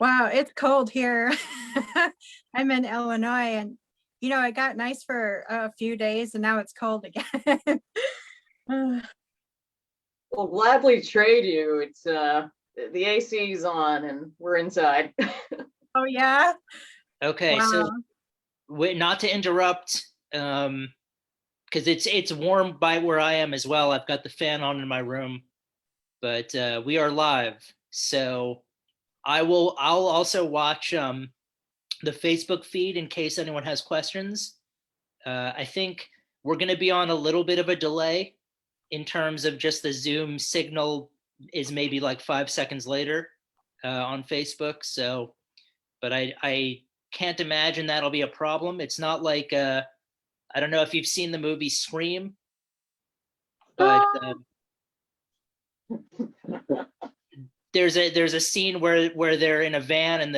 Wow, it's cold here. I'm in Illinois and it got nice for a few days and now it's cold again. We'll gladly trade you. It's the AC's on and we're inside. Oh yeah. Okay, Wow. so not to interrupt, because it's warm by where I am as well. I've got the fan on in my room, but we are live. So I'll also watch the Facebook feed in case anyone has questions. I think we're going to be on a little bit of a delay in terms of just the Zoom signal is maybe like 5 seconds later on Facebook. So, but I can't imagine that'll be a problem. It's not like I don't know if you've seen the movie Scream, but there's a scene where they're in a van and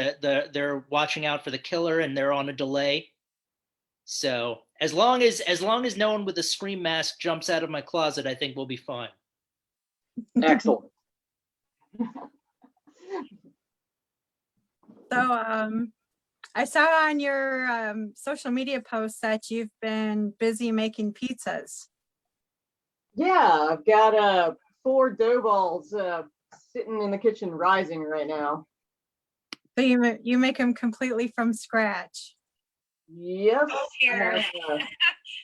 they're watching out for the killer and they're on a delay. So as long as no one with a Scream mask jumps out of my closet, I think we'll be fine. Excellent. So I saw on your social media posts that you've been busy making pizzas. Yeah, I've got 4 dough balls sitting in the kitchen rising right now. So you make them completely from scratch. Yes, I have a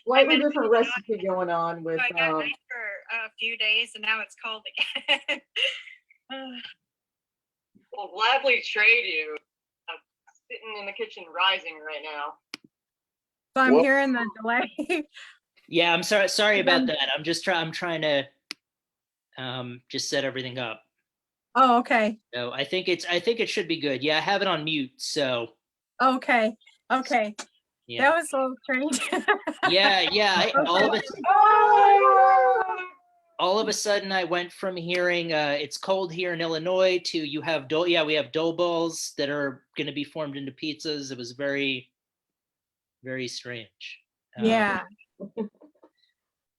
slightly different recipe going on with. I got nice for a few days and now it's cold again. We'll gladly trade you. I'm sitting in the kitchen rising right now. So I'm hearing the delay. Yeah, I'm sorry about that. I'm trying to just set everything up. Oh, okay. So I think it should be good. Yeah, I have it on mute. So okay. Yeah. That was a little strange. Yeah. All of a sudden, I went from hearing it's cold here in Illinois to we have dough balls that are going to be formed into pizzas. It was very, very strange. Yeah.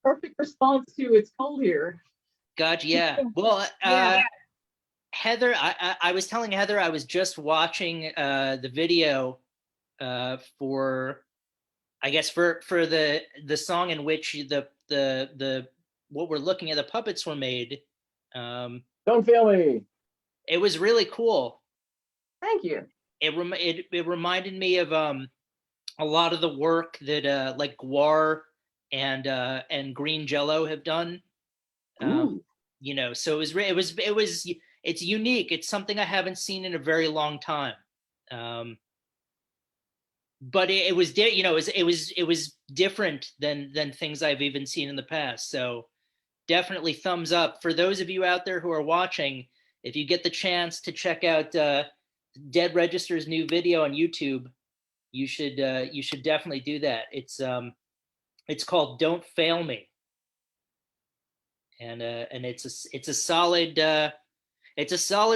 Perfect response to it's cold here. Gotcha. Yeah. Well, Heather, I was telling Heather I was just watching the video for the song in which the what we're looking at, the puppets were made. Don't fail me. It was really cool. Thank you. It reminded me of a lot of the work that like Guar and Green Jello have done. So it's unique. It's something I haven't seen in a very long time. But it was different than things I've even seen in the past. So definitely thumbs up for those of you out there who are watching. If you get the chance to check out Dead Register's new video on YouTube, you should definitely do that. It's called "Don't Fail Me," and it's a solid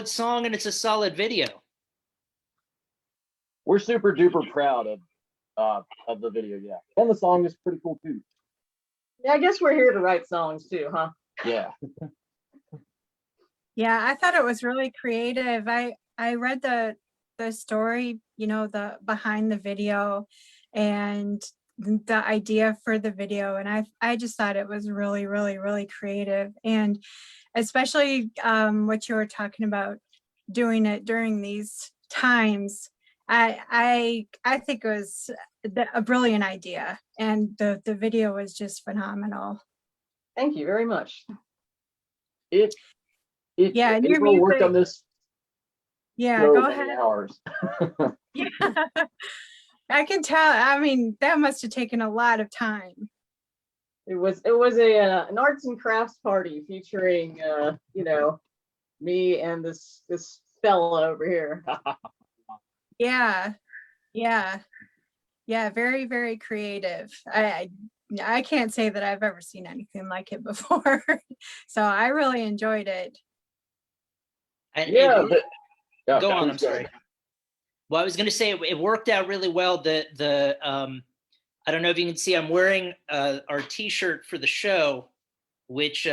song and it's a solid video. We're super duper proud of the video, yeah. And the song is pretty cool too. Yeah, I guess we're here to write songs too, huh? Yeah. Yeah, I thought it was really creative. I read the story, the behind the video and the idea for the video, and I just thought it was really, really, really creative. And especially what you were talking about, doing it during these times. I think it was a brilliant idea, and the video was just phenomenal. Thank you very much. April worked on this. Yeah, so go many ahead. Hours. Yeah, I can tell. I mean, that must have taken a lot of time. It was an arts and crafts party featuring me and this fella over here. Yeah. Very, very creative. I can't say that I've ever seen anything like it before. So I really enjoyed it. Go on. I'm sorry. Well, I was going to say it worked out really well. I don't know if you can see, I'm wearing our T-shirt for the show, which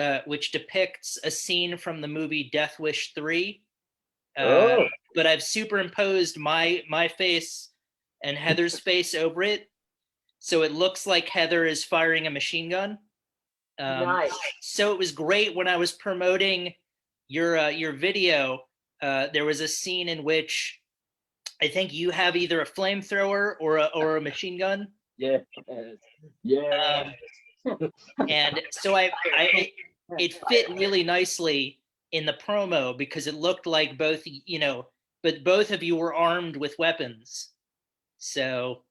depicts a scene from the movie Death Wish 3. Oh. but I've superimposed my face and Heather's face over it, so it looks like Heather is firing a machine gun. Nice. So it was great when I was promoting your video. There was a scene in which I think you have either a flamethrower or a machine gun. Yeah. Yeah. And so it fit really nicely in the promo because it looked like both, but both of you were armed with weapons. So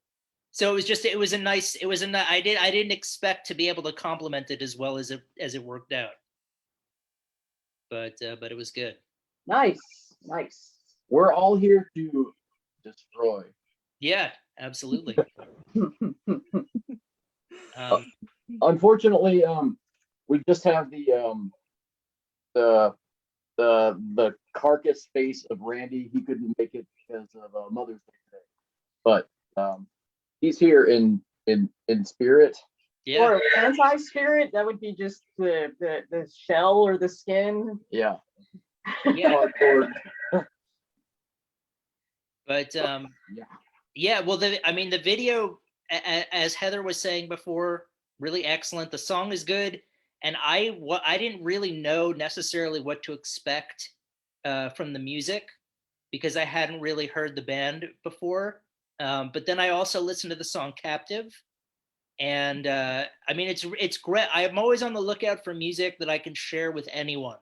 it was a nice, I didn't expect to be able to compliment it as well as it worked out. But it was good. Nice. Nice. We're all here to destroy. Yeah, absolutely. Unfortunately, we just have the carcass face of Randy. He couldn't make it because of Mother's Day today, but he's here in spirit. Yeah. Or anti-spirit, that would be just the shell or the skin. Yeah. Yeah. Cardboard. But Yeah. yeah, well, the video, as Heather was saying before, really excellent. The song is good, and I didn't really know necessarily what to expect from the music because I hadn't really heard the band before. But then I also listened to the song "Captive," and it's great. I'm always on the lookout for music that I can share with anyone.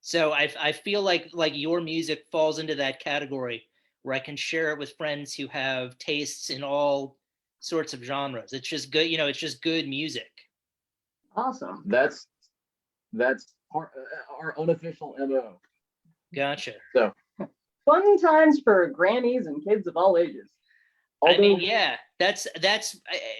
So I feel like your music falls into that category where I can share it with friends who have tastes in all sorts of genres. It's just good, it's just good music. Awesome. That's our unofficial MO. Gotcha. So Fun times for grannies and kids of all ages. I mean, yeah, that's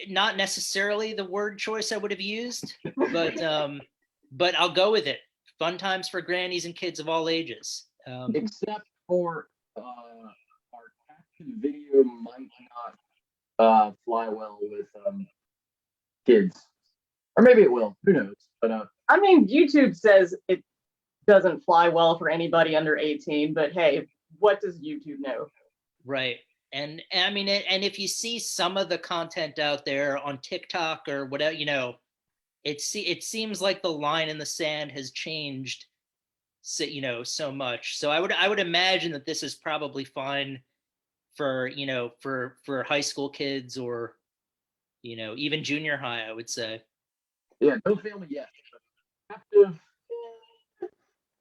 not necessarily the word choice I would have used, but I'll go with it. Fun times for grannies and kids of all ages. Except for our caption video might not fly well with kids, or maybe it will. Who knows? But I mean, YouTube says it doesn't fly well for anybody under 18, but hey, what does YouTube know? Right. And I mean, and if you see some of the content out there on TikTok or whatever, it seems like the line in the sand has changed, so much. So I would imagine that this is probably fine for for high school kids or even junior high, I would say. yeah, no family yet. Captive.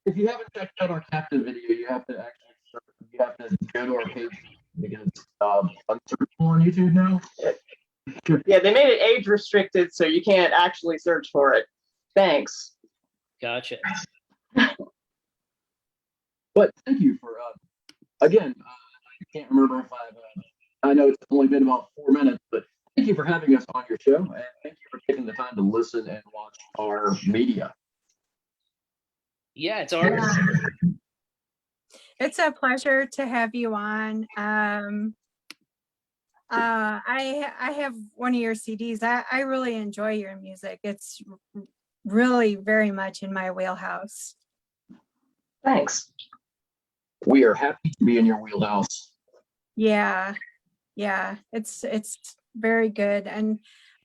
If you haven't checked out our captive video, you have to go to our page because unsearchable on YouTube now. Yeah, they made it age restricted, so you can't actually search for it. Thanks. Gotcha. But thank you for again. I can't remember if I know it's only been about 4 minutes, but thank you for having us on your show, and thank you for taking the time to listen and watch our media. Yeah, it's ours. It's a pleasure to have you on. I have one of your CDs. I really enjoy your music. It's really very much in my wheelhouse. Thanks. We are happy to be in your wheelhouse. Yeah, it's very good. And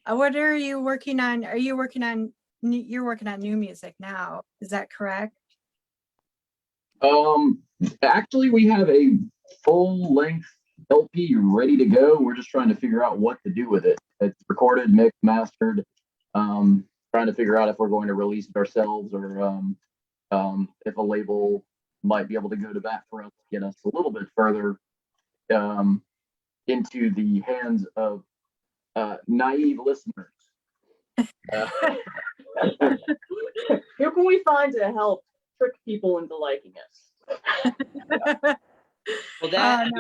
what are you working on? Are you working on? You're working on new music now. Is that correct? Actually, we have a full-length LP ready to go. We're just trying to figure out what to do with it. It's recorded, mixed, mastered. Trying to figure out if we're going to release it ourselves or if a label might be able to go to bat for us to get us a little bit further into the hands of naive listeners. Who can we find to help trick people into liking us? Well, that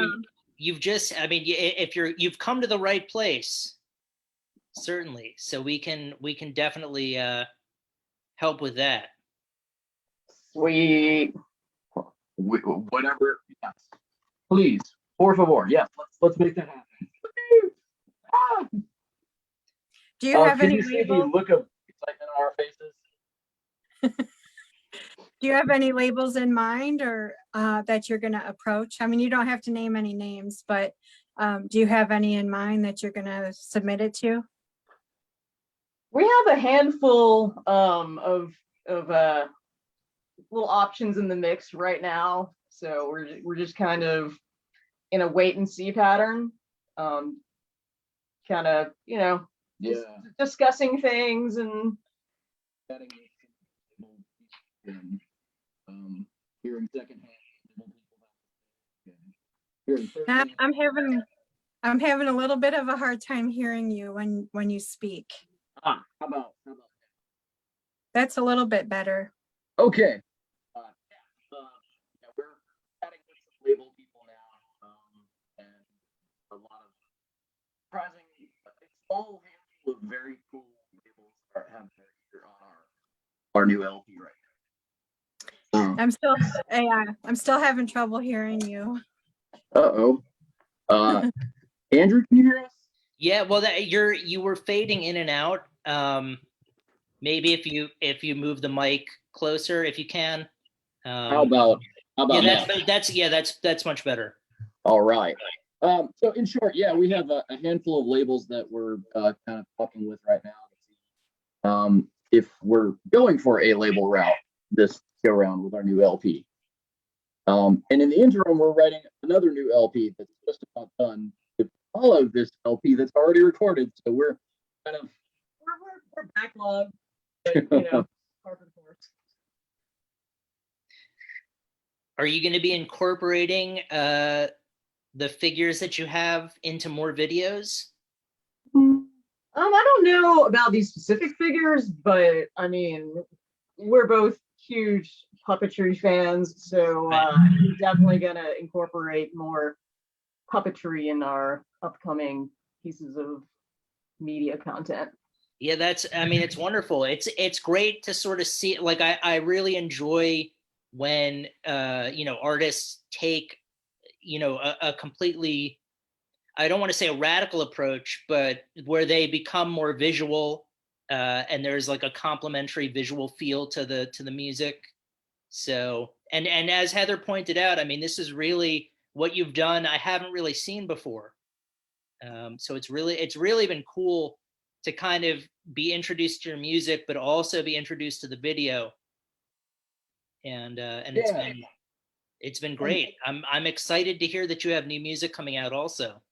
you've come to the right place, certainly. So we can definitely help with that. Sweet. Whatever, yes. Please, por favor, yes. Let's make that happen. Ah! Do you have Can any you see the label? look of excitement on our faces? Do you have any labels in mind or that you're going to approach? I mean, you don't have to name any names, but do you have any in mind that you're going to submit it to? We have a handful of little options in the mix right now, so we're just kind of in a wait and see pattern. Kind of, you know, Yeah. discussing things and Chatting and hearing secondhand. Hearing I'm, firsthand. I'm having a little bit of a hard time hearing you when you speak. How about That's a little bit better. okay. Yeah, we're chatting with some label people now, and a lot of surprising, a small handful of very cool labels are having their ear on our new LP right now. I'm still having trouble hearing you. Uh-oh. Andrew, can you hear us? Yeah, well, you were fading in and out. Maybe if you move the mic closer, if you can. How about Yeah, now? that's much better. All right. So in short, yeah, we have a handful of labels that we're kind of talking with right now. If we're going for a label route this go around with our new LP. And in the interim, we're writing another new LP that's just about done to follow this LP that's already recorded. So we're kind of we're backlogged, but, you know, par for the course. Are you going to be incorporating the figures that you have into more videos? I don't know about these specific figures, but I mean, we're both huge puppetry fans, so we're definitely gonna incorporate more puppetry in our upcoming pieces of media content. Yeah, I mean, it's wonderful. It's great to sort of see, like, I really enjoy when artists take, a completely, I don't want to say a radical approach, but where they become more visual, and there's like a complementary visual feel to the music. So, and as Heather pointed out, I mean, this is really what you've done. I haven't really seen before. So it's really been cool to kind of be introduced to your music, but also be introduced to the video. And yeah. it's been great. I'm excited to hear that you have new music coming out also.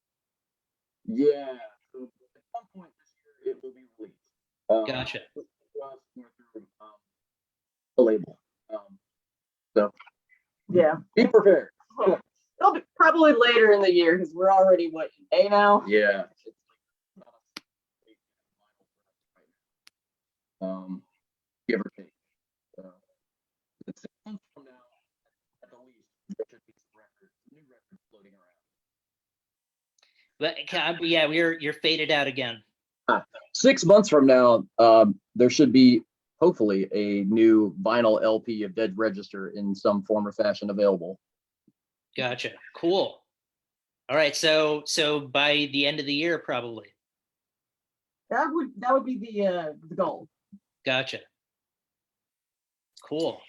Yeah. So at some point this year, it will be released. Gotcha. Through the label. So Yeah, be prepared. it'll be probably later in the year because we're already in May now. Yeah. Give or take. It's 6 months from now, at the least, there should be some new records floating around. But yeah, you're faded out again. 6 months from now, there should be hopefully a new vinyl LP of Dead Register in some form or fashion available. Gotcha. Cool. All right. So by the end of the year, probably. That would be the goal. Gotcha. Cool.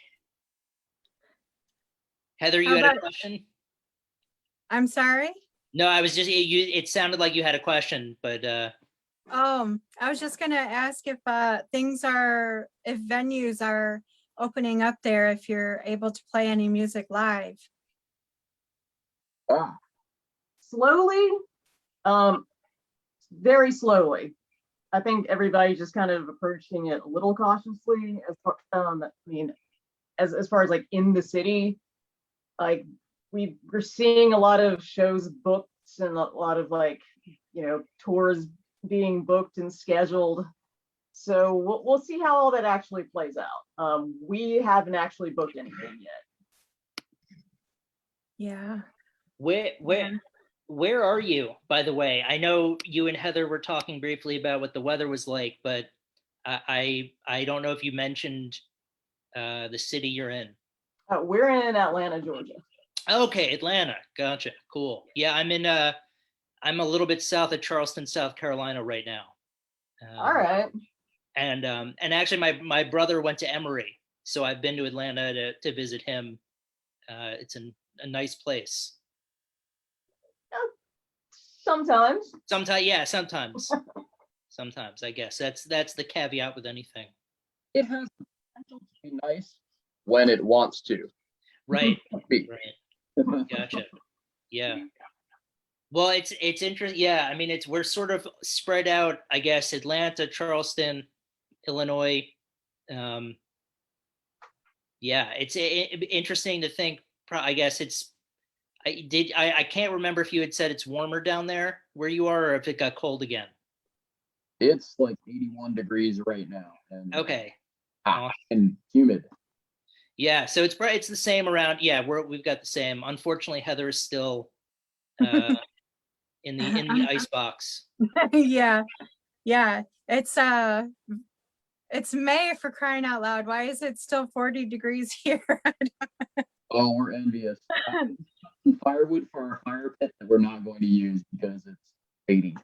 Heather, you had a question? I'm sorry? No, I was just, it sounded like you had a question, but I was just gonna ask if if venues are opening up there, if you're able to play any music live. Slowly, very slowly. I think everybody's just kind of approaching it a little cautiously. As far as like in the city, like we're seeing a lot of shows booked and a lot of like, tours being booked and scheduled. So we'll see how all that actually plays out. We haven't actually booked anything yet. Yeah. Where are you, by the way? I know you and Heather were talking briefly about what the weather was like, but I don't know if you mentioned the city you're in. We're in Atlanta, Georgia. Okay, Atlanta. Gotcha. Cool. Yeah, I'm a little bit south of Charleston, South Carolina right now. All right. And actually my brother went to Emory. so I've been to Atlanta to visit him. It's a nice place. Sometimes. Sometimes, yeah, sometimes. Sometimes, I guess that's the caveat with anything. It has the potential to be nice when it wants to Right. be. Right. Gotcha. Yeah. Well, it's interesting. Yeah, I mean, we're sort of spread out. I guess Atlanta, Charleston, Illinois. Um, yeah, it's interesting to think. I guess I can't remember if you had said it's warmer down there where you are, or if it got cold again. It's like 81 degrees right now, and Okay. hot and humid. Yeah, so it's the same around. Yeah, we've got the same. Unfortunately, Heather is still in the ice box. Yeah, yeah. It's May, for crying out loud. Why is it still 40 degrees here? Oh, we're envious. Some firewood for our fire pit that we're not going to use because it's 80.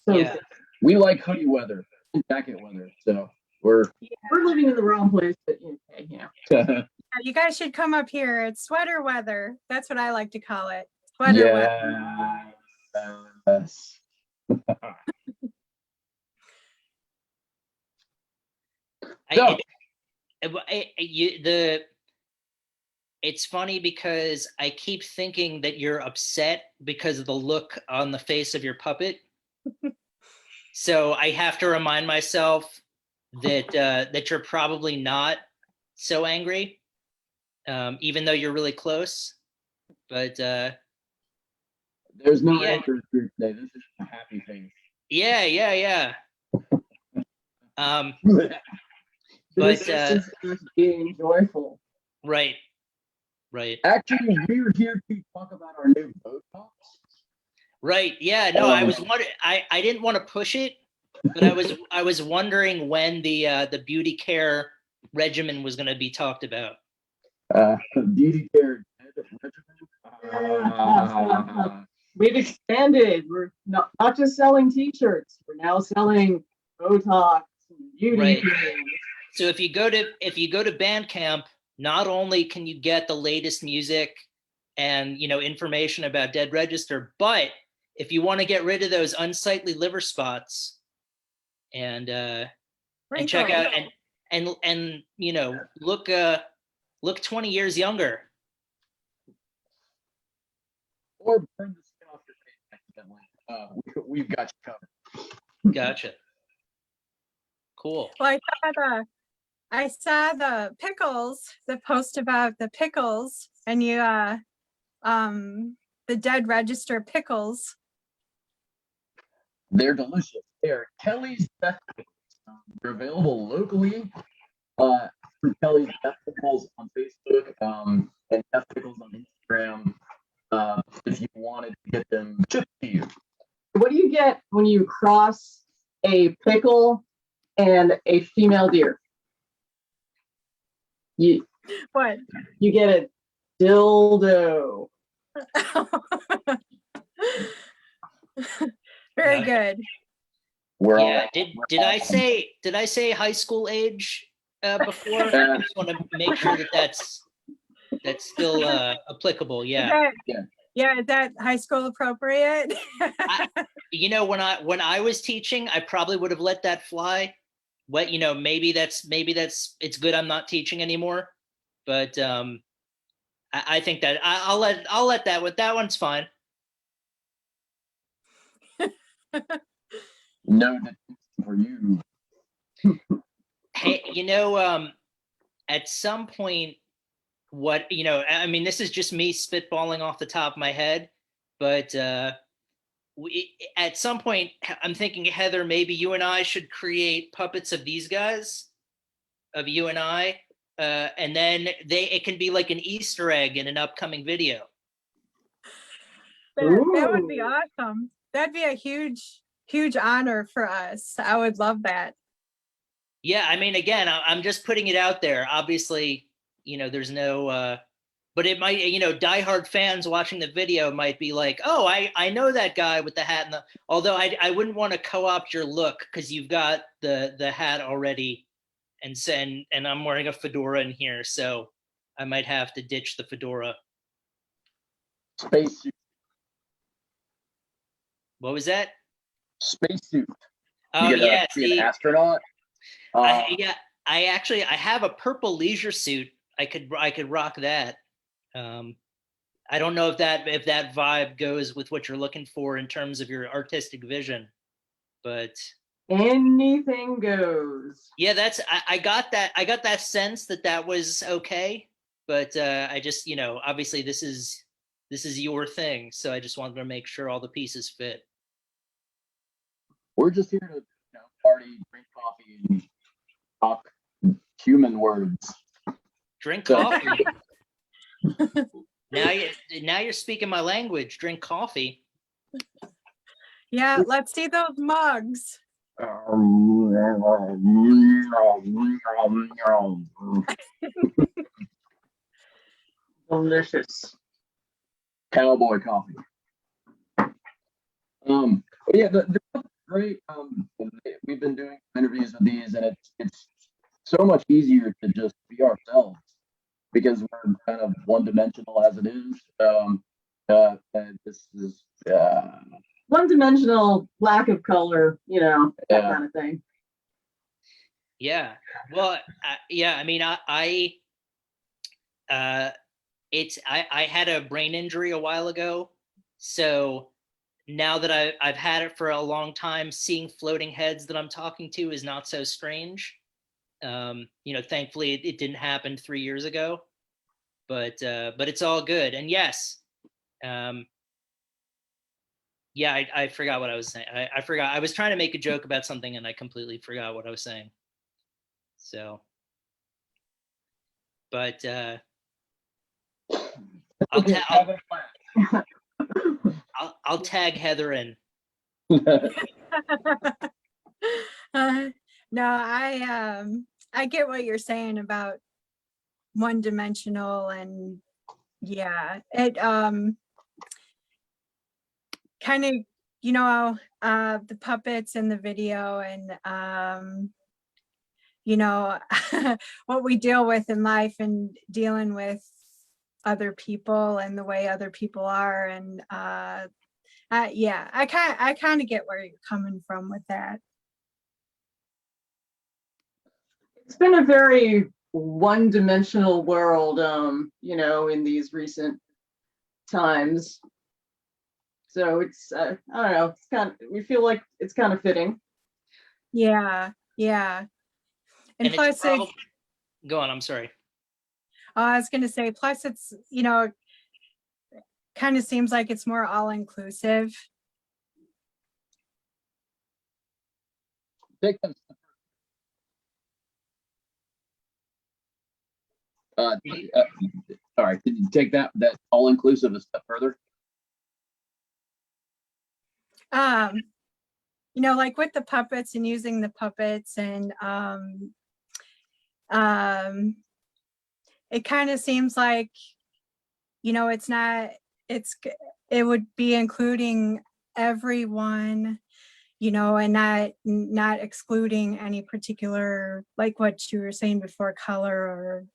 So Yeah. We like hoodie weather and jacket weather, so we're we're living in the wrong place, but okay, yeah. You guys should come up here. It's sweater weather. That's what I like to call it. Sweater weather. Yes. So, It's funny because I keep thinking that you're upset because of the look on the face of your puppet. So I have to remind myself that you're probably not so angry, even though you're really close. But there's no yeah. anchors here today. This is a happy face. Yeah. This But is just being joyful. right. Actually, we're here to talk about our new Botox. Right. Yeah. No, I was wondering. I didn't want to push it, but I was wondering when the beauty care regimen was going to be talked about. Beauty care We've expanded. We're not just selling t-shirts. We're now selling Botox and beauty Right. creams. So if you go to Bandcamp, not only can you get the latest music and information about Dead Register, but if you want to get rid of those unsightly liver spots and check out and look 20 years younger. or burn the skin off your face accidentally. We've got you covered. Gotcha. Cool. Well, I saw the pickles, the post about the pickles, and you the Dead Register pickles. They're delicious. They're Kelly's Death Pickles. They're available locally through Kelly's Death Pickles on Facebook and Death Pickles on Instagram. If you wanted to get them shipped to you. What do you get when you cross a pickle and a female deer? What? You get a dildo. Very good. Yeah. Did I say high school age before? I just want to make sure that's still applicable. Yeah. Is that high school appropriate? When I was teaching, I probably would have let that fly. What maybe that's it's good I'm not teaching anymore. But I think that I'll let that one's fine. No for you. Hey, at some point, I mean, this is just me spitballing off the top of my head, but at some point, I'm thinking, Heather, maybe you and I should create puppets of these guys, of you and I, and then it can be like an Easter egg in an upcoming video. That would be awesome. That'd be a huge honor for us. I would love that. Yeah, I mean, again, I'm just putting it out there. Obviously, there's no, but it might, diehard fans watching the video might be like, oh, I know that guy with the hat. Although I wouldn't want to co-opt your look because you've got the hat already and I'm wearing a fedora in here, so I might have to ditch the fedora. Spacesuit. What was that? Spacesuit. Oh You get yeah, to be an see, astronaut. I have a purple leisure suit. I could rock that. I don't know if that vibe goes with what you're looking for in terms of your artistic vision, but Anything goes. yeah, I got that sense that was okay, but I just, obviously this is your thing, so I just wanted to make sure all the pieces fit. We're just here to party, drink coffee, and talk human words. Drink coffee. Now you're speaking my language. Drink coffee. Yeah, let's see those mugs. Delicious. Cowboy coffee. But yeah, they're great. We've been doing interviews with these, and it's so much easier to just be ourselves because we're kind of one-dimensional as it is. And this is One-dimensional, lack of color, that Yeah. kind of thing. Yeah. Well, yeah. I mean, I had a brain injury a while ago, so now that I've had it for a long time, seeing floating heads that I'm talking to is not so strange. Thankfully it didn't happen 3 years ago, but it's all good. And yes, yeah, I forgot what I was saying. I forgot. I was trying to make a joke about something and I completely forgot what I was saying. So, but I'll tag Heather in. No, I get what you're saying about one-dimensional, and yeah, it kind of, the puppets in the video, and what we deal with in life and dealing with other people and the way other people are, and yeah, I kind of get where you're coming from with that. It's been a very one-dimensional world, in these recent times. So it's, I don't know, we feel like it's kind of fitting. Yeah, yeah. And plus, go on, I'm sorry. I was going to say, plus it's, kind of seems like it's more all-inclusive. Take them. Sorry, did you take that all-inclusive a step further? Like with the puppets and using the puppets, and it kind of seems like, it would be including everyone, and not excluding any particular, like what you were saying before, color or,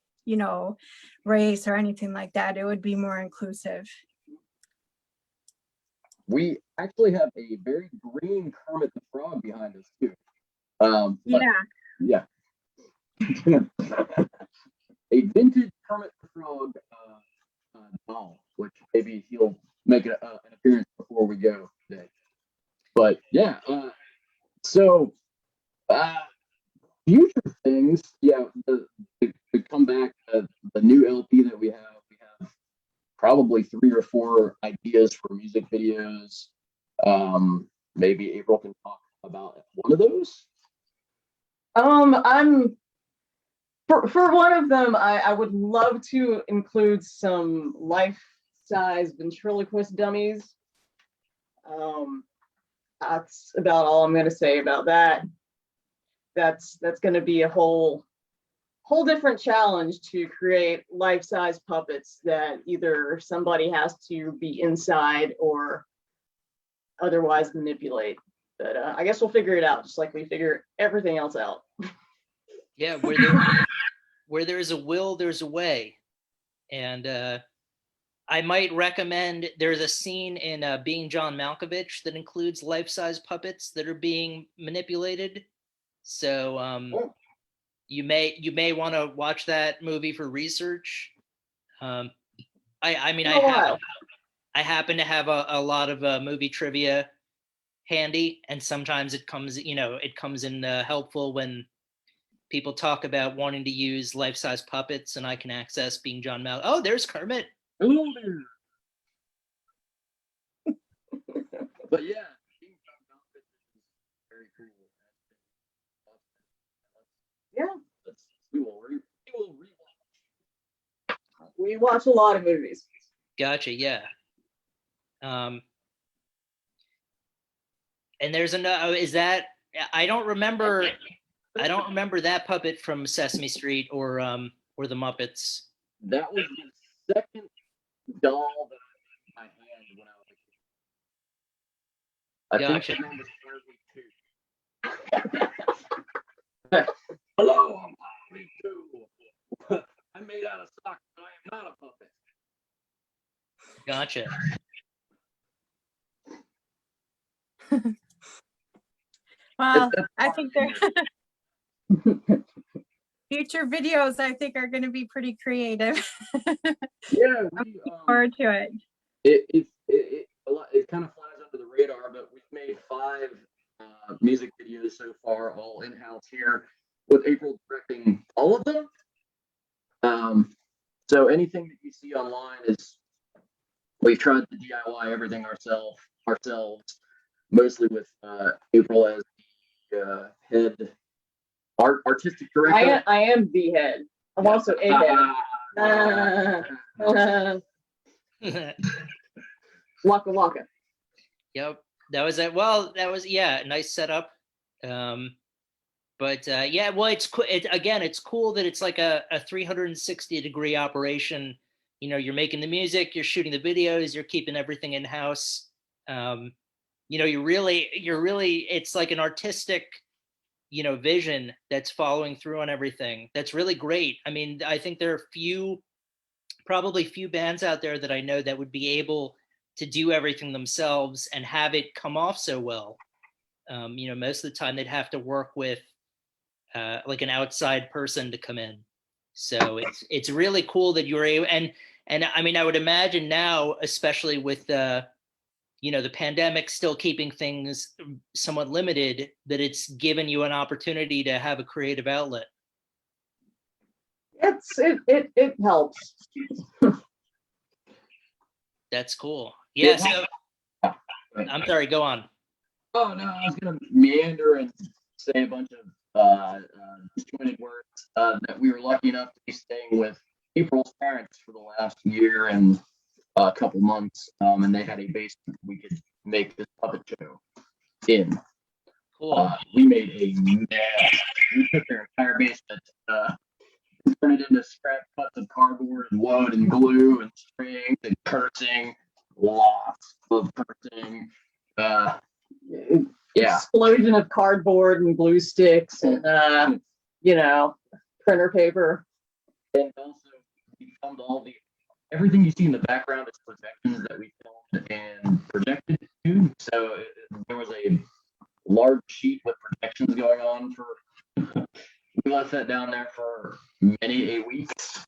race or anything like that. It would be more inclusive. We actually have a very green Kermit the Frog behind us too. Yeah. A vintage Kermit the Frog doll, which maybe he'll make an appearance before we go today. But yeah, so future things, yeah, to come back, the new LP that we have probably 3 or 4 ideas for music videos. Maybe April can talk about one of those. I'm for one of them, I would love to include some life-size ventriloquist dummies. That's about all I'm going to say about that. That's going to be a whole different challenge to create life-size puppets that either somebody has to be inside or otherwise manipulate. But I guess we'll figure it out, just like we figure everything else out. Yeah, where there's a will, there's a way. And I might recommend, there's a scene in Being John Malkovich that includes life-size puppets that are being manipulated. So you may want to watch that movie for research. Um, I mean, You know what? I happen to have a lot of movie trivia handy, and sometimes it comes, it comes in helpful when people talk about wanting to use life-size puppets, and I can access Being John Mal. Oh, there's Kermit. Hello there. But yeah, King Kong Outfit is very cool. Yeah, We will rewatch. we watch a lot of movies. Gotcha. Yeah. And there's another. Is that? I don't remember. I don't remember that puppet from Sesame Street or the Muppets. That was the second doll that I had in my hand when I was a kid. I Gotcha. think her name was Harvey 2. Hello, I'm Harvey 2. I'm made out of socks, but I am not a puppet. Gotcha. Well, I think they're future videos, I think, are going to be pretty creative. Yeah, Looking forward to it. It kind of flies under the radar, but we've made 5 music videos so far, all in-house here, with April directing all of them. So anything that you see online is, we've tried to DIY everything ourselves, mostly with April as the head artistic director. I am the head. I'm also a head. Waka waka. Yep. That was it. Well, that was, yeah, nice setup. But yeah, well, it's cool. It's cool that it's like a 360-degree operation. You're making the music, you're shooting the videos, you're keeping everything in house. You're really, it's like an artistic, vision that's following through on everything. That's really great. I mean, I think there are probably few bands out there that I know that would be able to do everything themselves and have it come off so well. Most of the time they'd have to work with like an outside person to come in. So it's really cool that you're able, and I mean, I would imagine now, especially with the pandemic still keeping things somewhat limited, that it's given you an opportunity to have a creative outlet. It helps. That's cool. Yeah. So I'm sorry. Go on. Oh no, I was gonna meander and say a bunch of disjointed words. That we were lucky enough to be staying with April's parents for the last year and a couple months, and they had a basement we could make this puppet show in. Cool. We made a mess. We took their entire basement, turned it into scrap cuts of cardboard and wood and glue and strings and cursing. Lots of cursing. Yeah. Explosion of cardboard and glue sticks and printer paper. And also we filmed everything you see in the background is projections that we filmed and projected to. So there was a large sheet with projections going on for we left that down there for many a weeks.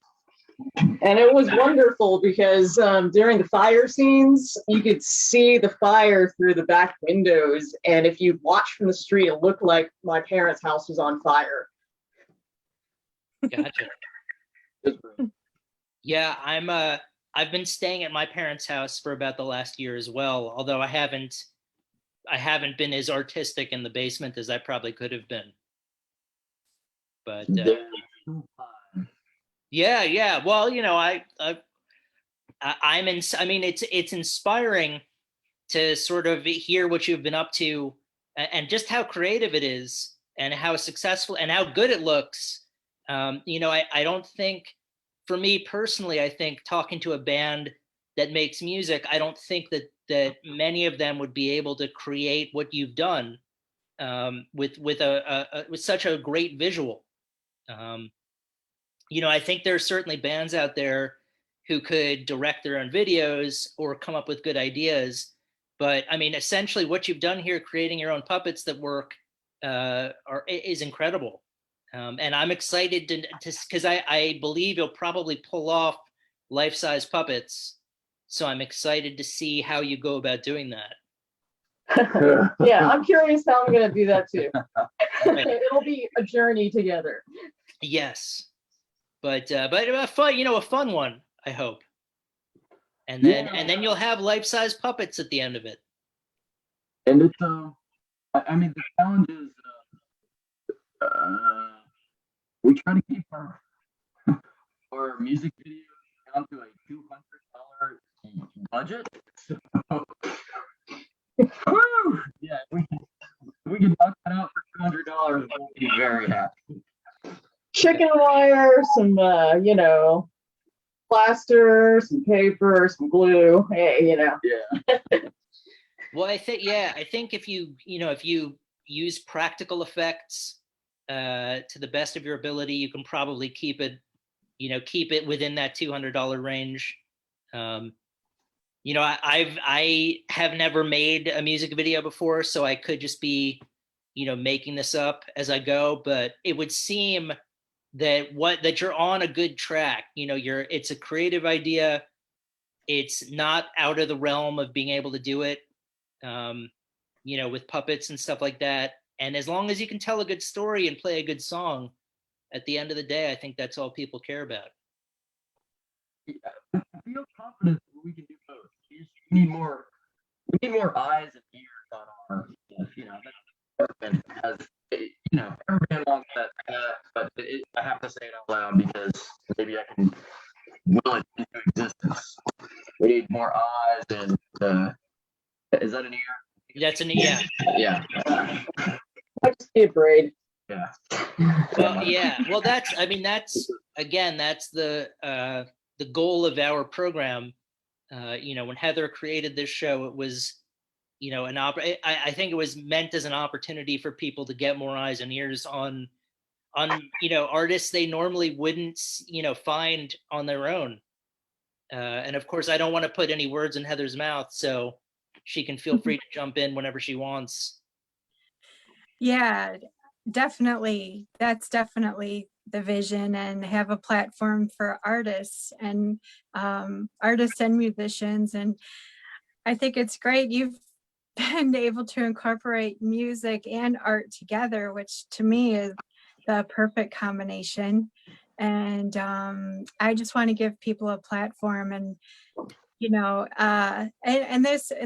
And it was wonderful because during the fire scenes, you could see the fire through the back windows. And if you watch from the street, it looked like my parents' house was on fire. Gotcha. Yeah, I've been staying at my parents' house for about the last year as well, although I haven't been as artistic in the basement as I probably could have been. But yeah. Well, I mean, it's inspiring to sort of hear what you've been up to and just how creative it is and how successful and how good it looks. I don't think, for me personally, I think talking to a band that makes music, I don't think that many of them would be able to create what you've done with such a great visual. Um, I think there are certainly bands out there who could direct their own videos or come up with good ideas. But I mean, essentially, what you've done here, creating your own puppets that work, is incredible. And I'm excited to because I believe you'll probably pull off life-size puppets. So I'm excited to see how you go about doing that. Yeah, I'm curious how I'm gonna do that too. It'll be a journey together. Yes, but a fun, a fun one, I hope. And then you'll have life-size puppets at the end of it. And it's I mean the challenge is we try to keep our music videos down to a $200 budget. So, woo, yeah, we can knock that out for $200. We'll be very happy. Chicken wire, some plaster, some paper, some glue. Hey, Yeah. Well, I think if you use practical effects to the best of your ability, you can probably keep it within that $200 range. I have never made a music video before, so I could just be, making this up as I go. But it would seem that you're on a good track. It's a creative idea. It's not out of the realm of being able to do it. With puppets and stuff like that. And as long as you can tell a good story and play a good song, at the end of the day, I think that's all people care about. Yeah, I feel confident that we can do both. We need more eyes and ears on our stuff. That has everybody along that, but I have to say it out loud because maybe I can will it into existence. We need more eyes and is that an ear? That's yeah. Yeah. I just be a braid. Yeah. Well, yeah. Well, that's the goal of our program. When Heather created this show, it was, I think it was meant as an opportunity for people to get more eyes and ears on artists they normally wouldn't, find on their own. And of course, I don't want to put any words in Heather's mouth, so she can feel free to jump in whenever she wants. Yeah, definitely. That's definitely the vision, and have a platform for artists and musicians. And I think it's great you've been able to incorporate music and art together, which to me is the perfect combination. And I just want to give people a platform, and and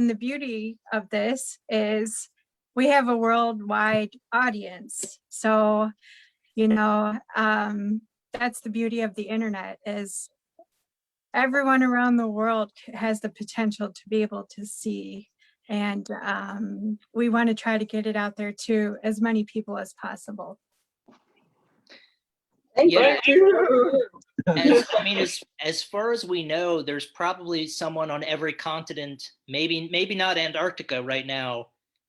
the beauty of this is we have a worldwide audience. So that's the beauty of the internet, is everyone around the world has the potential to be able to see. And we want to try to get it out there to as many people as possible. Thank Yeah. you. As far as we know, there's probably someone on every continent, maybe not Antarctica right now,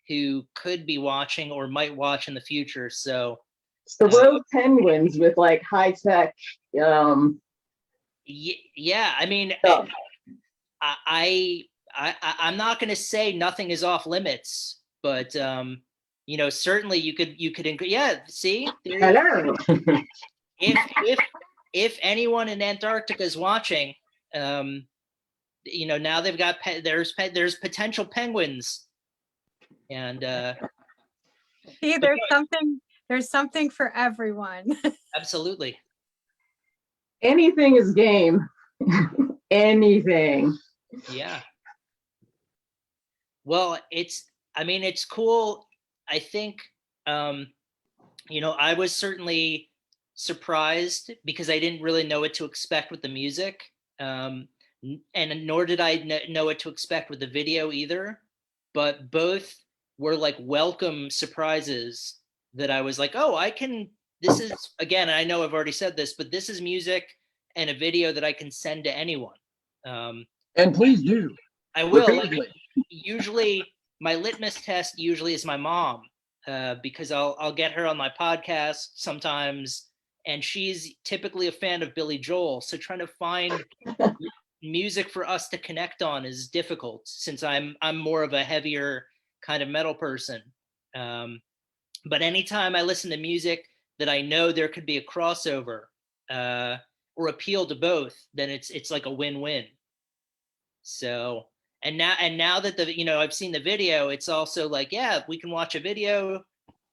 who could be watching or might watch in the future. So It's the rogue penguins with like high tech. yeah, Stuff. I'm not going to say nothing is off limits, but certainly you could yeah. See, Hello. if anyone in Antarctica is watching, now they've got there's potential penguins, and See, there's something for everyone. absolutely. Anything is game. Anything. Yeah. Well, it's cool. I think, I was certainly surprised because I didn't really know what to expect with the music. And nor did I know what to expect with the video either. But both were like welcome surprises that I was like, oh, this is, again, I know I've already said this, but this is music and a video that I can send to anyone. And please do. I will. Repeatedly. Usually my litmus test is my mom, because I'll get her on my podcast sometimes, and she's typically a fan of Billy Joel. So trying to find music for us to connect on is difficult since I'm more of a heavier kind of metal person. But anytime I listen to music that I know there could be a crossover or appeal to both, then it's like a win-win. So and now that I've seen the video, it's also like, yeah, we can watch a video,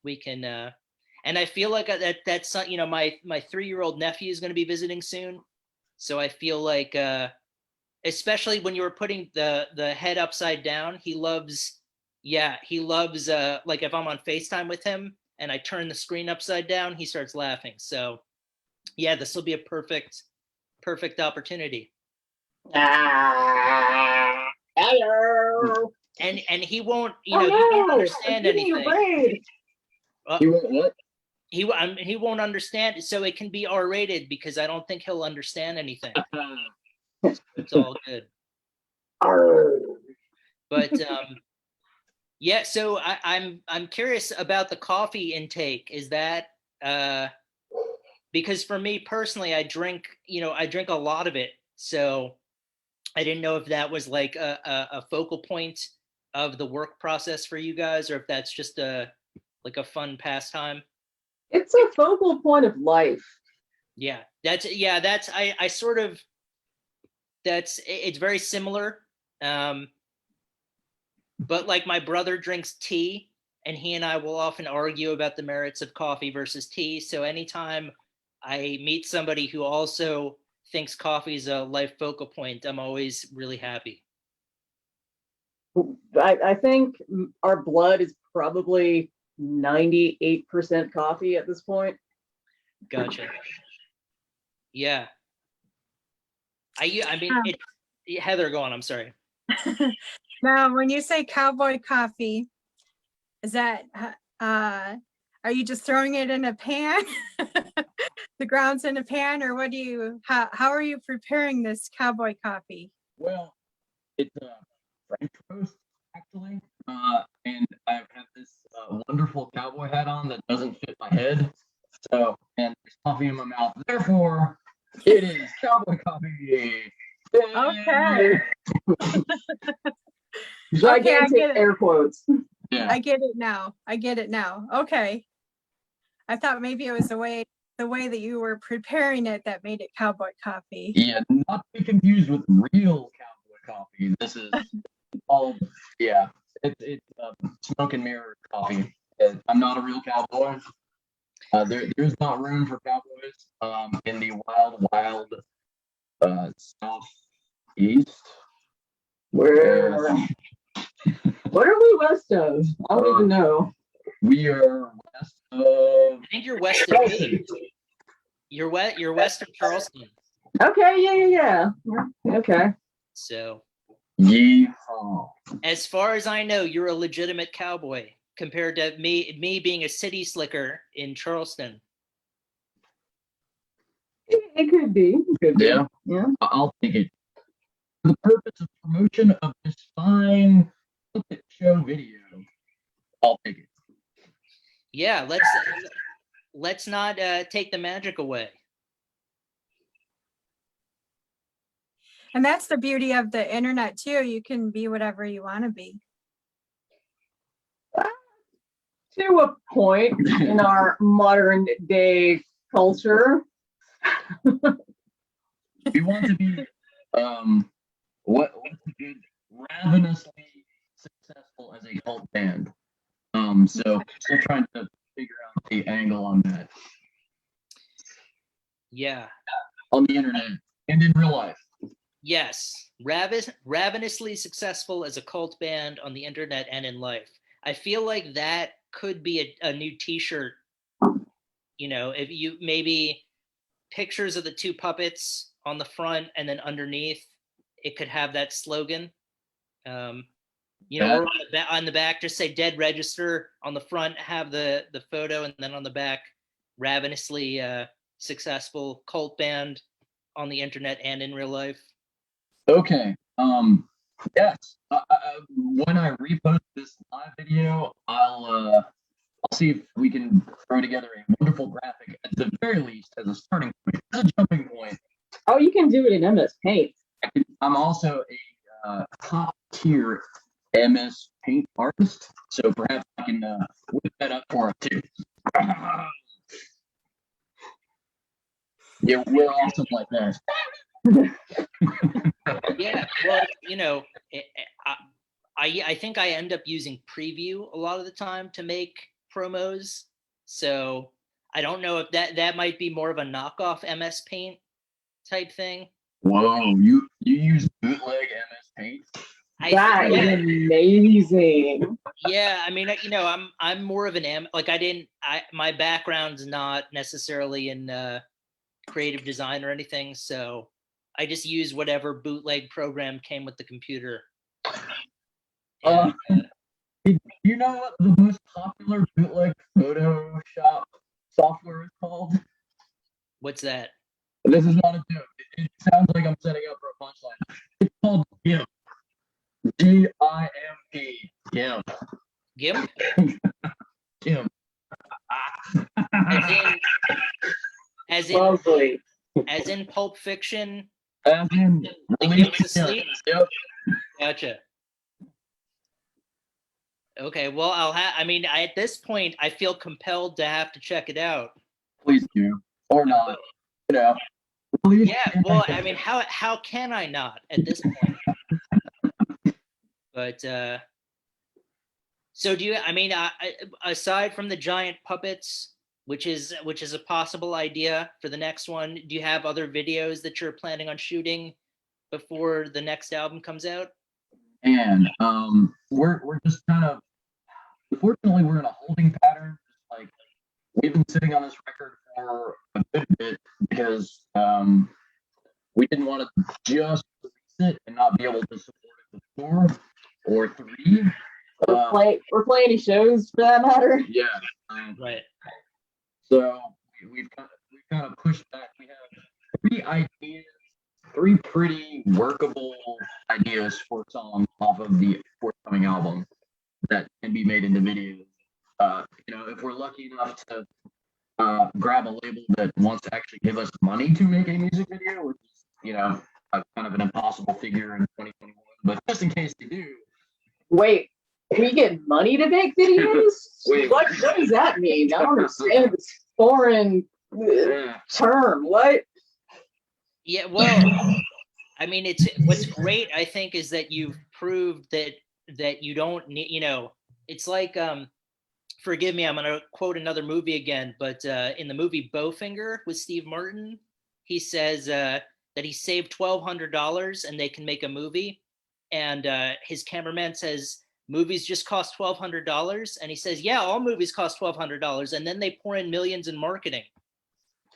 we can and I feel like that's my 3-year-old nephew is going to be visiting soon, so I feel like especially when you were putting the head upside down, he loves like if I'm on FaceTime with him and I turn the screen upside down, he starts laughing. So yeah, this will be a perfect opportunity. Hello. And he won't, he Oh, won't no, understand I'm getting your anything. braid. You want what? He won't understand, so it can be R-rated because I don't think he'll understand anything. It's all good. But yeah, so I'm curious about the coffee intake. Is that because for me personally, I drink a lot of it, so I didn't know if that was like a focal point of the work process for you guys, or if that's just a fun pastime. It's a focal point of life. Yeah, that's I sort of it's very similar. But like my brother drinks tea, and he and I will often argue about the merits of coffee versus tea. So anytime I meet somebody who also thinks coffee is a life focal point, I'm always really happy. I think our blood is probably 98% coffee at this point. Gotcha. Yeah. I mean, Heather, go on. I'm sorry. Now, when you say cowboy coffee, is that are you just throwing it in a pan? The grounds in a pan, or how are you preparing this cowboy coffee? Well, it's French roast actually, and I have this wonderful cowboy hat on that doesn't fit my head. So, and there's coffee in my mouth. Therefore, it is cowboy coffee. Okay. Gigantic air quotes. Yeah. I get it now. Okay. I thought maybe it was the way that you were preparing it that made it cowboy coffee. Yeah, not to be confused with real cowboy coffee. This is all, yeah, it's smoke and mirror coffee. I'm not a real cowboy. There's not room for cowboys in the wild southeast. Where what are we west of? I don't even know. We are west of. I think you're west of Charleston. me. You're west of Charleston. Okay, yeah. Okay. So, Yeehaw. as far as I know, you're a legitimate cowboy compared to me being a city slicker in Charleston. It could be. Yeah. Yeah. I'll take it. For the purpose of promotion of this fine puppet show video, I'll take it. Yeah, let's not take the magic away. And that's the beauty of the internet too. You can be whatever you want to be. To a point in our modern day culture. We want to be what's a good ravenously successful as a cult band. So still trying to figure out the angle on that. Yeah. On the internet and in real life. Yes, ravenously successful as a cult band on the internet and in life. I feel like that could be a new T-shirt. If you maybe pictures of the two puppets on the front, and then underneath it could have that slogan. Or on the back, just say "Dead Register" on the front, have the photo, and then on the back, ravenously successful cult band on the internet and in real life. Okay. Yes. When I repost this live video, I'll I'll see if we can throw together a wonderful graphic at the very least as a starting point, as a jumping point. Oh, you can do it in MS Paint. I'm also a top tier MS Paint artist, so perhaps I can whip that up for him too. Yeah, we're awesome like that. Yeah, well, you know, I think I end up using Preview a lot of the time to make promos. So I don't know if that might be more of a knockoff MS Paint type thing. Whoa, you use bootleg MS Paint? That is amazing. Yeah, I mean, you know, I'm more of an my background's not necessarily in creative design or anything, so I just use whatever bootleg program came with the computer. And, You know what the most popular bootleg Photoshop software is called? what's that? This is not a joke. It sounds like I'm setting up for a punchline. It's called GIMP. GIMP. GIMP. GIMP? GIMP. As in Lovely. as in Pulp Fiction. As in, The release GIMP's asleep? Yep. Gotcha. Okay, well, I mean, at this point, I feel compelled to have to check it out. Please do. Or not. You know. Release Yeah, well, I mean, how can I not at this point? But so do you? I mean, aside from the giant puppets, which is a possible idea for the next one, do you have other videos that you're planning on shooting before the next album comes out? And we're just kind of, unfortunately, we're in a holding pattern. Like, we've been sitting on this record for a good bit because we didn't want to just release it and not be able to support it with tour or three. Or play any shows for that matter. Yeah. Right. So we've kind of pushed back. We have 3 ideas, 3 pretty workable ideas for songs off of the forthcoming album that can be made into videos. You know, if we're lucky enough to grab a label that wants to actually give us money to make a music video, which is, you know, kind of an impossible figure in 2021. But just in case they do. Wait, we get money to make videos? Wait. What does that mean? I don't understand this foreign term. What? Yeah, well, I mean, what's great, I think, is that you've proved that you don't need, you know, it's like, forgive me, I'm going to quote another movie again, but in the movie Bowfinger with Steve Martin, he says that he saved $1,200 and they can make a movie. And his cameraman says, movies just cost $1,200. And he says, yeah, all movies cost $1,200. And then they pour in millions in marketing.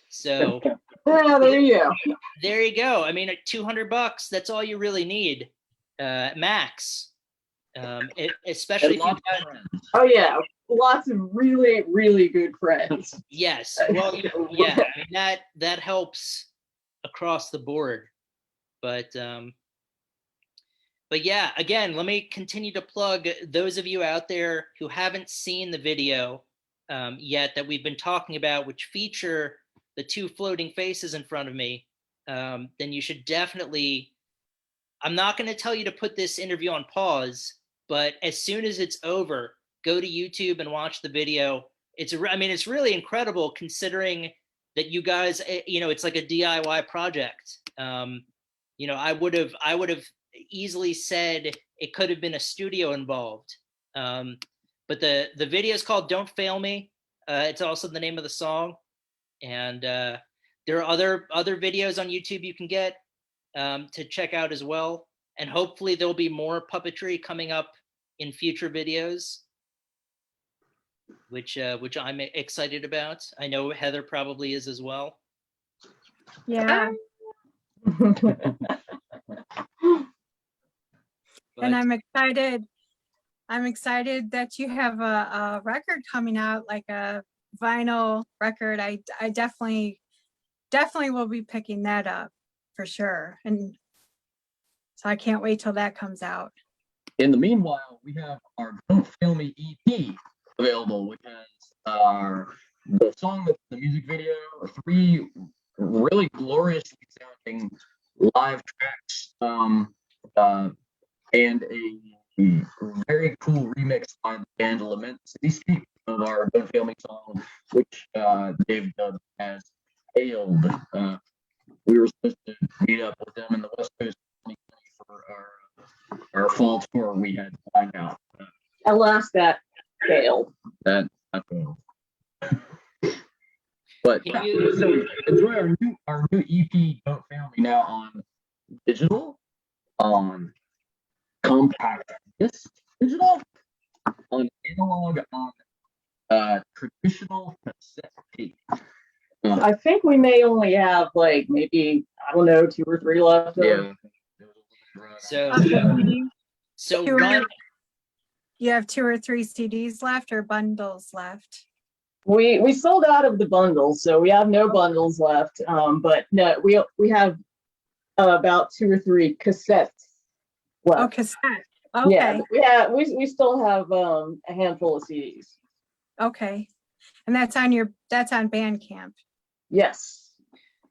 So Yeah, there you go. there you go. I mean, at $200, that's all you really need, max. Especially if you've got, Oh yeah, lots of really, really good friends. yes. Well, yeah, I mean, that helps across the board. But yeah, again, let me continue to plug those of you out there who haven't seen the video yet that we've been talking about, which feature the 2 floating faces in front of me. Then you should definitely, I'm not going to tell you to put this interview on pause, but as soon as it's over, go to YouTube and watch the video. I mean, it's really incredible considering that you guys, you know, it's like a DIY project. You know, I would have easily said it could have been a studio involved. But the video is called "Don't Fail Me." It's also the name of the song, and there are other videos on YouTube you can get to check out as well. And hopefully there'll be more puppetry coming up in future videos, which I'm excited about. I know Heather probably is as well. Yeah. But, And I'm excited that you have a record coming out, like a vinyl record. I definitely will be picking that up for sure. And so I can't wait till that comes out. In the meanwhile, we have our Don't Fail Me EP available, which is the song that's the music video, 3 really gloriously sounding live tracks, and a very cool remix by the band Lament City Street of our Don't Fail Me song, which they've dubbed as Hailed. We were supposed to meet up with them in the West Coast for our fall tour. We had planned out. Alas, that failed. That failed. But Can you- so enjoy our new EP Don't Fail Me now on digital, on compact disc digital, on analog, on traditional cassette tape. I think we may only have like maybe, I don't know, 2 or 3 left. Yeah. So Okay. so Two or- run. You have 2 or 3 CDs left or bundles left? We sold out of the bundles, so we have no bundles left. But no, we have about 2 or 3 cassettes Oh, left. cassette. Yeah, Okay. we still have a handful of CDs. Okay. And that's on Bandcamp. Yes.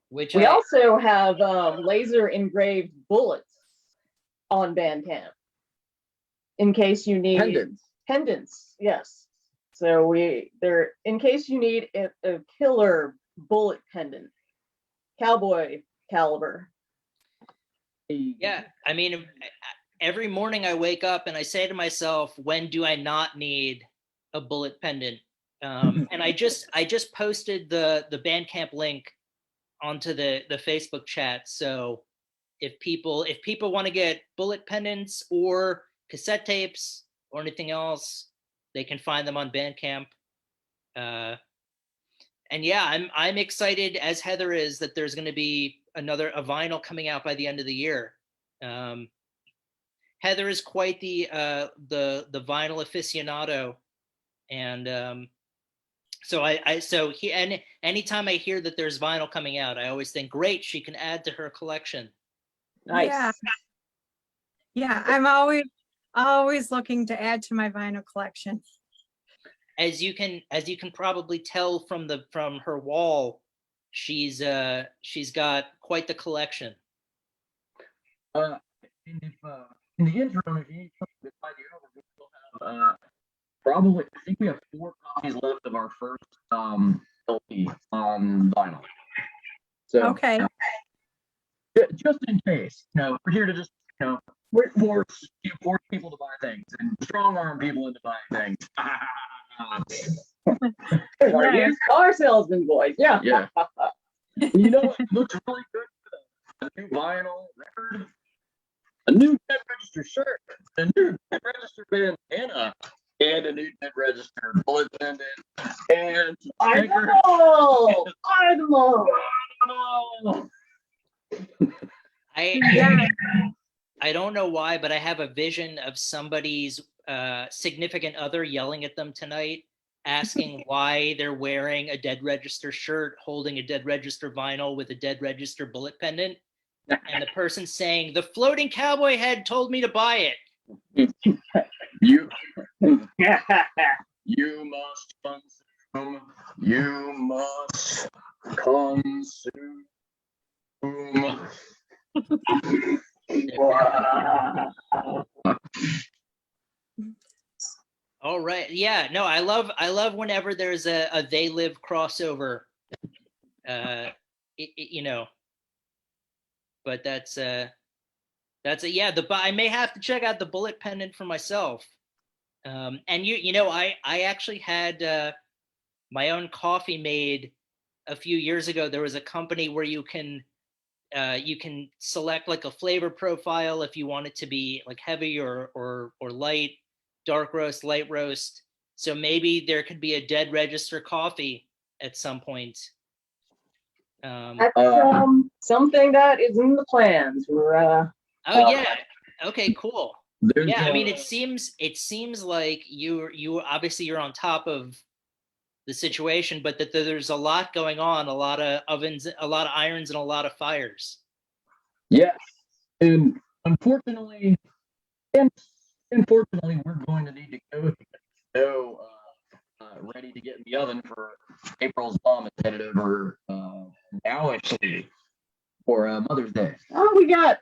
Which We I, also have laser engraved bullets on Bandcamp in case you need pendants. Yes. So they're in case you need a killer bullet pendant, cowboy caliber. yeah, I mean, every morning I wake up and I say to myself, when do I not need a bullet pendant? And I just posted the Bandcamp link onto the Facebook chat. So if people want to get bullet pendants or cassette tapes or anything else, they can find them on Bandcamp. And yeah, I'm excited, as Heather is, that there's going to be a vinyl coming out by the end of the year. Heather is quite the vinyl aficionado, and so anytime I hear that there's vinyl coming out, I always think, great, she can add to her collection. Nice. Yeah. Yeah, I'm always looking to add to my vinyl collection. As you can probably tell from her wall, she's got quite the collection. And if in the interim, if you need something to tide you over, we still have probably, I think we have 4 copies left of our first LP on vinyl. So Okay. just in case, we're here to just force people to buy things and strong arm people into buying things. Our used car salesman boys. Yeah. Yeah. You know what looks really good? A new vinyl record, a new dead register shirt, a new dead register bandana, and a new dead register bullet pendant, and Idol! Yeah. I don't know why, but I have a vision of somebody's significant other yelling at them tonight, asking why they're wearing a dead register shirt, holding a dead register vinyl with a dead register bullet pendant, and the person saying, "The floating cowboy head told me to buy it." you must consume. You must consume. All right. Yeah. No, I love whenever there's a They Live crossover. But that's yeah. I may have to check out the bullet pendant for myself. And I actually had my own coffee made a few years ago. There was a company where you can select like a flavor profile if you want it to be like heavy or light, dark roast, light roast. So maybe there could be a dead register coffee at some point. That's something that is in the plans. We're oh yeah. Okay, cool. Yeah, I mean, it seems like you obviously you're on top of the situation, but that there's a lot going on, a lot of ovens, a lot of irons, and a lot of fires. Yes, and unfortunately, we're going to need to go. ready to get in the oven for April's mom is headed over now actually for Mother's Day. Oh, we got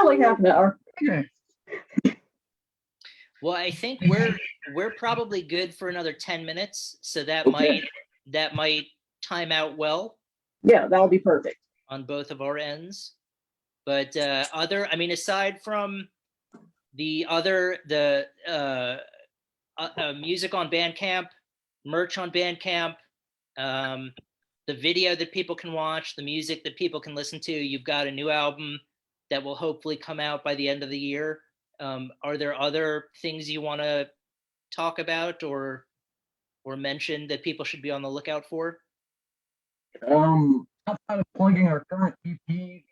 like half an hour. Okay. Well, I think we're probably good for another 10 minutes, so that Okay. might time out well Yeah, that'll be perfect. on both of our ends. But aside from the music on Bandcamp, merch on Bandcamp, the video that people can watch, the music that people can listen to, you've got a new album that will hopefully come out by the end of the year. Are there other things you want to talk about or mention that people should be on the lookout for? Outside of plugging our current EP,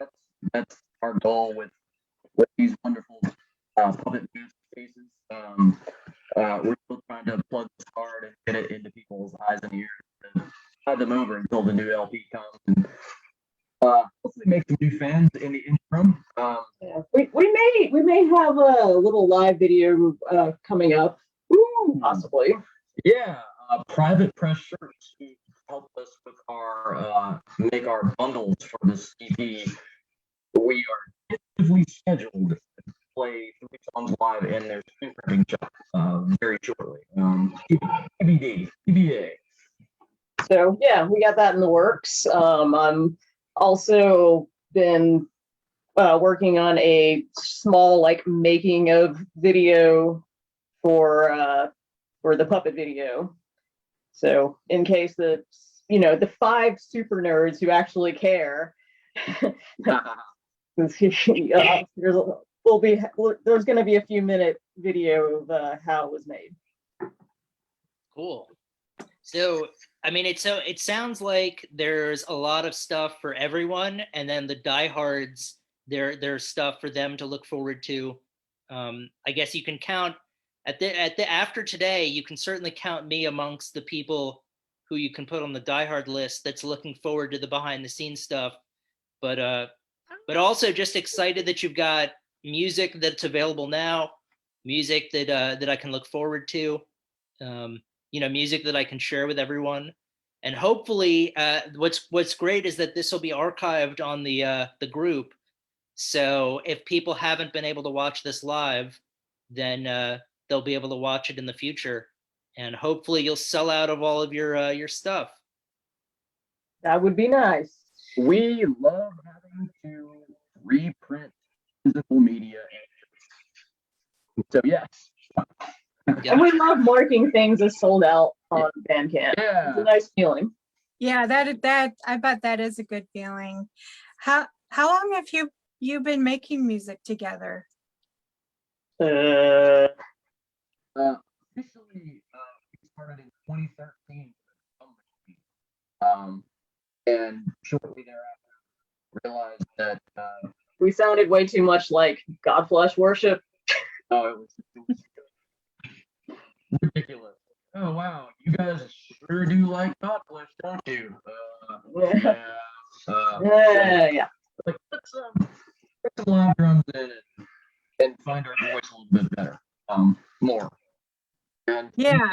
that's our goal with these wonderful puppet booth spaces. We're still trying to plug this hard and get it into people's eyes and ears and have them over until the new LP comes and hopefully make some new fans in the interim. Yeah. We may have a little live video coming up, possibly. Yeah, Private Press Shirts who helped us with our make our bundles for this EP. We are tentatively scheduled to play 3 songs live in their screen printing shop very shortly. TBA. So yeah, we got that in the works. I'm also been working on a small making of video for the puppet video. So in case the 5 super nerds who actually care, there's going to be a few minute video of how it was made. Cool. So, it sounds like there's a lot of stuff for everyone, and then the diehards, there's stuff for them to look forward to. I guess you can count at the after today, you can certainly count me amongst the people who you can put on the diehard list that's looking forward to the behind the scenes stuff. But also just excited that you've got music that's available now, music that I can look forward to, music that I can share with everyone. And hopefully what's great is that this will be archived on the group. So if people haven't been able to watch this live, then they'll be able to watch it in the future. And hopefully you'll sell out of all of your stuff. That would be nice. We love having to reprint physical media. So yes. And we love marking things as sold out on Bandcamp. Yeah. It's a nice feeling. Yeah, that I bet that is a good feeling. How long have you been making music together? Officially, we started in 2013. And shortly thereafter, realized that we sounded way too much like Godflesh worship. Oh, it was ridiculous. Oh wow, you guys sure do like Godflesh, don't you? Yeah. Like let's put some live drums in and find our voice a little bit better. More. And Yeah.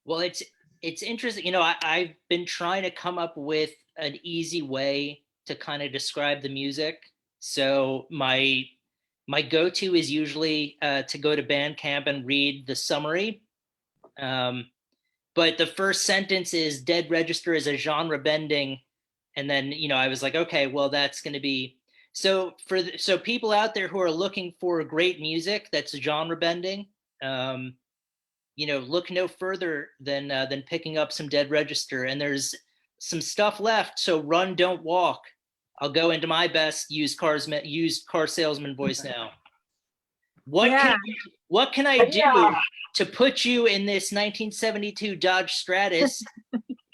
Well, it's interesting. I've been trying to come up with an easy way to kind of describe the music. So my go-to is usually to go to Bandcamp and read the summary. But the first sentence is Dead Register is a genre bending. And then, I was like, okay, well, that's going to be, so people out there who are looking for great music that's genre bending, look no further than picking up some Dead Register. And there's some stuff left. So run, don't walk. I'll go into my best used car salesman voice now. What can I do to put you in this 1972 Dodge Stratus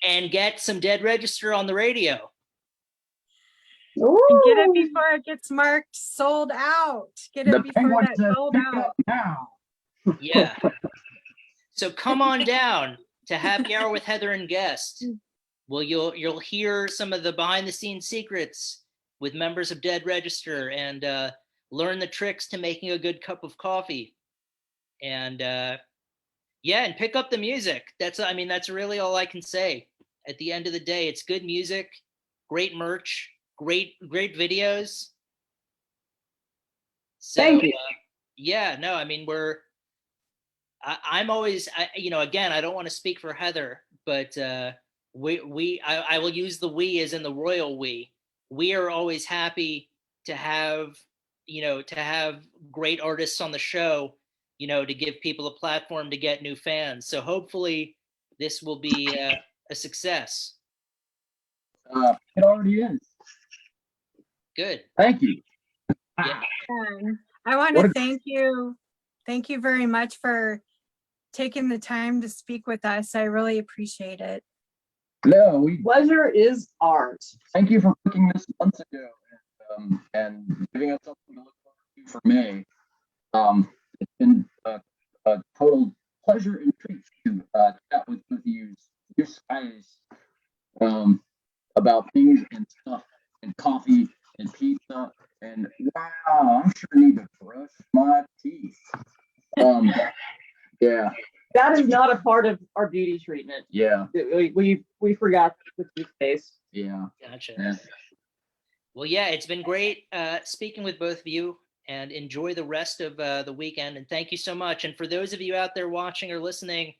and get some Dead Register on the radio? And get it before it gets marked sold out. Get it before that sold out. Now. Yeah. So come on down to Happy Hour with Heather and Guest. Well, you'll hear some of the behind the scenes secrets with members of Dead Register, and learn the tricks to making a good cup of coffee. And yeah, and pick up the music. I mean, that's really all I can say. At the end of the day, it's good music, great merch, great videos. So Thank you. yeah, no, I mean, I'm always, you know, again, I don't want to speak for Heather, but I will use the we as in the royal we. We are always happy to have, you know, to have great artists on the show, you know, to give people a platform to get new fans. So hopefully this will be a success. It already is. Good. Thank you. Yeah. I want What to a- thank you. Thank you very much for taking the time to speak with us. I really appreciate it. No, we Pleasure is ours. thank you for booking this months ago and giving us something to look forward to for May. It's been a total pleasure and treat to chat with both of you guys about things and stuff and coffee and pizza and wow, I'm sure I need to brush my teeth. Yeah, That is not a part of our beauty treatment. yeah, We forgot the toothpaste. yeah. Gotcha. Yeah. Well, yeah, it's been great speaking with both of you, and enjoy the rest of the weekend. And thank you so much. And for those of you out there watching or listening,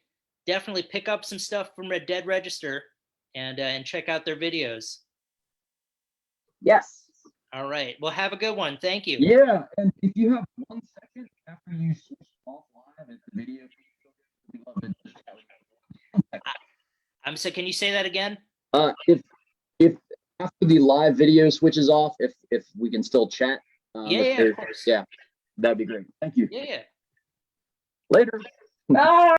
definitely pick up some stuff from Red Dead Register and check out their videos. Yes. All right. Well, have a good one. Thank you. Yeah, and if you have 1 second after you switch off live at the video, we love to just chat with you. So can you say that again? If after the live video switches off, if we can still chat, Yeah, if yeah, there- of course. yeah, that'd be great. Thank you. Yeah, yeah. Later. Bye.